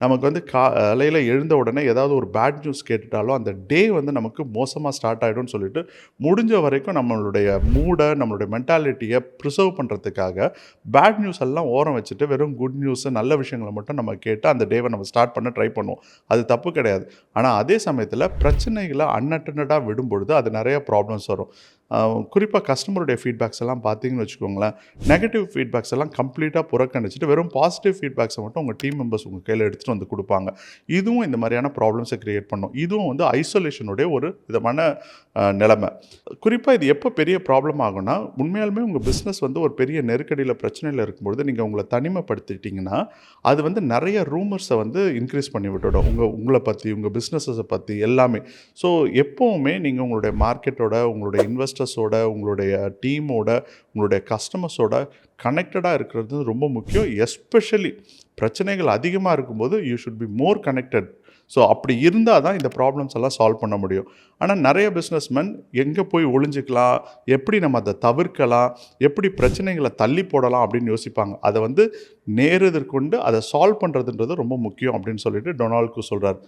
நமக்கு வந்து காலையில எழுந்த உடனே ஏதாவது ஒரு பேட் நியூஸ் கேட்டுட்டாலும், அந்த டே வந்து நமக்கு மோசமா ஸ்டார்ட் ஆயிடும்னு சொல்லிட்டு, முடிஞ்ச வரைக்கும் நம்மளுடைய நம்மளுடைய மென்டாலிட்டிய ப்ரிசர்வ் பண்றதுக்காக, பேட் நியூஸ் எல்லாம் ஓரம் வச்சுட்டு, வெறும் குட் நியூஸ் நல்ல விஷயங்கள மட்டும் நம்ம கேட்டு, அந்த டேவ நம்ம ஸ்டார்ட் பண்ண ட்ரை பண்ணுவோம். அது தப்பு கிடையாது. ஆனா, அதே சமயத்தில பிரச்சனைகள அன்அட்டெண்டடா விடும்பொழுது, அது நெறைய ப்ராப்ளம்ஸ் வரும். குறிப்பா கஸ்டமருடைய ஃபீட்பேக்ஸ் எல்லாம் பார்த்தீங்கன்னு வச்சுக்கோங்களேன், நெகட்டிவ் ஃபீட்பேக்ஸ் எல்லாம் கம்ப்ளீட்டா புறக்கணிச்சுட்டு, வெறும் பாசிட்டிவ் ஃபீட்பேக்ஸ மட்டும் உங்க டீம் மெம்பர்ஸ் உங்க கையில எடுத்துட்டு வந்து குடுப்பாங்க. இதுவும் இந்த மாரியான ப்ராப்ளம்ஸ கிரியேட் பண்ணும். இதுவும் வந்து ஐசோலேஷனுடைய ஒரு விதமான நிலைமை. குறிப்பா இது எப்ப பெரிய ப்ராப்ளம் ஆகும்னா, உண்மையாலுமே உங்க பிசினஸ் வந்து ஒரு பெரிய நெருக்கடியில, பிரச்சனையில இருக்கும்பொழுது, நீங்க உங்கள தனிமைப்படுத்திட்டீங்கன்னா, அது வந்து நெறைய ரூமர்ஸ வந்து இன்கிரீஸ் பண்ணி விட்டுடும். உங்கள பத்தி, உங்க பிசினஸஸ பத்தி எல்லாமே. ஸோ, எப்பவுமே நீங்க உங்களுடைய மார்க்கெட்டோட, உங்களுடைய இன்வெஸ்டர்ஸோட, உங்களுடைய டீமோட, உங்களுடைய கஸ்டமர்ஸோட கனெக்டடா இருக்கிறது ரொம்ப முக்கியம். எஸ்பெஷலி பிரச்சனைகள் அதிகமா இருக்கும்போது, you should be more connected. So, அப்படி இருந்தா தான் இந்த ப்ராப்ளம்ஸ் எல்லாம் சால்வ் பண்ண முடியும். ஆனா, நெறைய பிசினஸ்மேன் எங்க போய் ஒளிஞ்சுக்கலாம்? எப்படி நம்ம அத தவிர்க்கலாம்? எப்படி பிரச்சனைகள தள்ளி போடலாம்? அப்படின்னு யோசிப்பாங்க. அத வந்து நேரெதிர்கொண்டு அத சால்வ் பண்றதுன்றது ரொம்ப முக்கியம் அப்படின்னு சொல்லிட்டு டொனால்ட் சொல்றாரு.